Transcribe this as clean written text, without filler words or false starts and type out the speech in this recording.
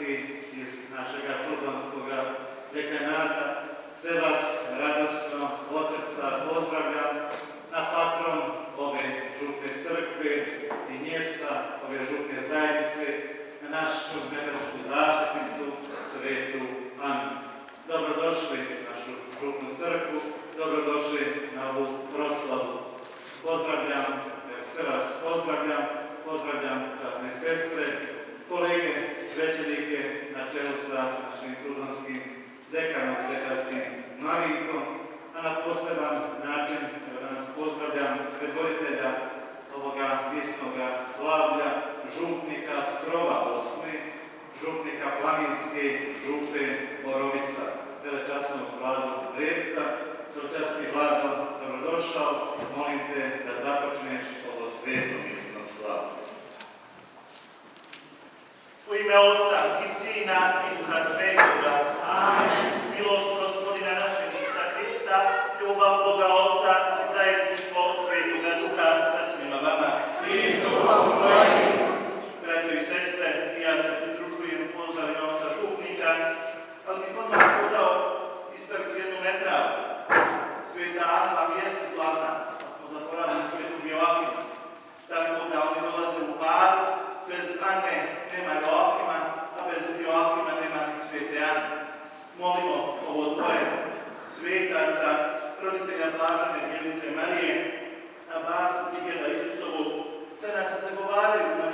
Tuzlanski iz našega Tuzlanskog dekanata. Sve vas radosno od srca pozdravljam na patron ove župne crkve i mjesta ove župne zajednice, na našu nebesku zaštitnicu, svetu Anu. Dobrodošli u našu župnu crkvu, dobrodošli na ovu proslavu. Pozdravljam, sve vas pozdravljam časne sestre, kolege, svećenike na čelu sa našim tuzlanskim dekanom, dekasnim Marinkom, a na poseban način danas pozdravljam predvoditelja ovoga visnoga slavlja, župnika Skrova Bosne, župnika Planinske župe Borovica, velečasnog Vladu Rebca. Časni Vlado, dobrodošao, molim te da započneš ovo sveto visno slavlje. U ime Otca i Sina i Duha Svetoga. Amen. Milost Gospodina našeg Isusa Hrista, ljubav Boga Otca i zajedništvo Svetoga Duha sa svima vama. I s duhom tvojim. Braćo i sestre, ja se pridružujem pozdravima Otca župnika, ali bih odmah podao ispraviti jednu nepravdu. Sveta Ana vam jeste glavna, pa smo zaboravili Svetog Joakima. Tako da oni dolaze u paru, bez Ane nema Joakima, a bez Joakima nema ni Svete Ane. Molimo ovo dvoje svetaca, roditelja Blažene Djevice Marije, a baku Tiheda Isusovu, da nas zagovaraju na